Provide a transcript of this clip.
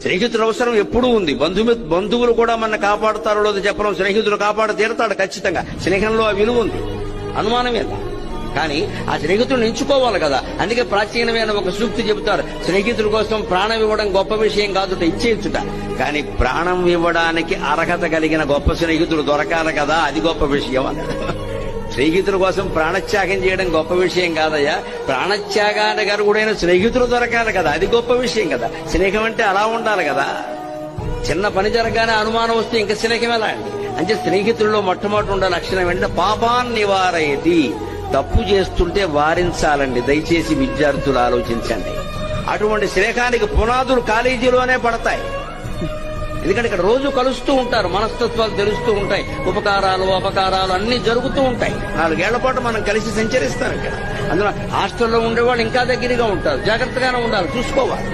స్నేహితుల అవసరం ఎప్పుడూ ఉంది. బంధువులు కూడా మన కాపాడుతారో లేదో చెప్పడం, స్నేహితులు కాపాడు తీరతాడు ఖచ్చితంగా. స్నేహంలో ఆ విలువ ఉంది, అనుమానమే. కానీ ఆ స్నేహితులను ఎంచుకోవాలి కదా. అందుకే ప్రాచీనమైన ఒక సూక్తి చెబుతారు, స్నేహితుల కోసం ప్రాణం ఇవ్వడం గొప్ప విషయం కాదుట, ఇచ్చేయచ్చుట. కానీ ప్రాణం ఇవ్వడానికి అర్హత కలిగిన గొప్ప స్నేహితుడు దొరకాలి కదా, అది గొప్ప విషయం అన్నాడు. స్నేహితుల కోసం ప్రాణత్యాగం చేయడం గొప్ప విషయం కాదయ్యా, ప్రాణత్యాగానికి అర్హుడైన స్నేహితులు దొరకాలి కదా, అది గొప్ప విషయం కదా. స్నేహం అంటే అలా ఉండాలి కదా. చిన్న పని జరగానే అనుమానం వస్తే ఇంకా స్నేహం ఎలా అండి? అంటే స్నేహితుల్లో మొట్టమొదటి ఉండే లక్షణం ఏంటంటే పాపాన్ నివారయతి, తప్పు చేస్తుంటే వారించాలండి. దయచేసి విద్యార్థులు ఆలోచించండి. అటువంటి స్నేహానికి పునాదులు కాలేజీలోనే పడతాయి. ఎందుకంటే ఇక్కడ రోజు కలుస్తూ ఉంటారు, మనస్తత్వాలు తెలుస్తూ ఉంటాయి, ఉపకారాలు అపకారాలు అన్ని జరుగుతూ ఉంటాయి. 4 ఏళ్ల పాటు మనం కలిసి సంచరిస్తాం ఇక్కడ. అందులో హాస్టల్లో ఉండేవాళ్ళు ఇంకా దగ్గరగా ఉంటారు, జాగ్రత్తగానే ఉండాలి, చూసుకోవాలి.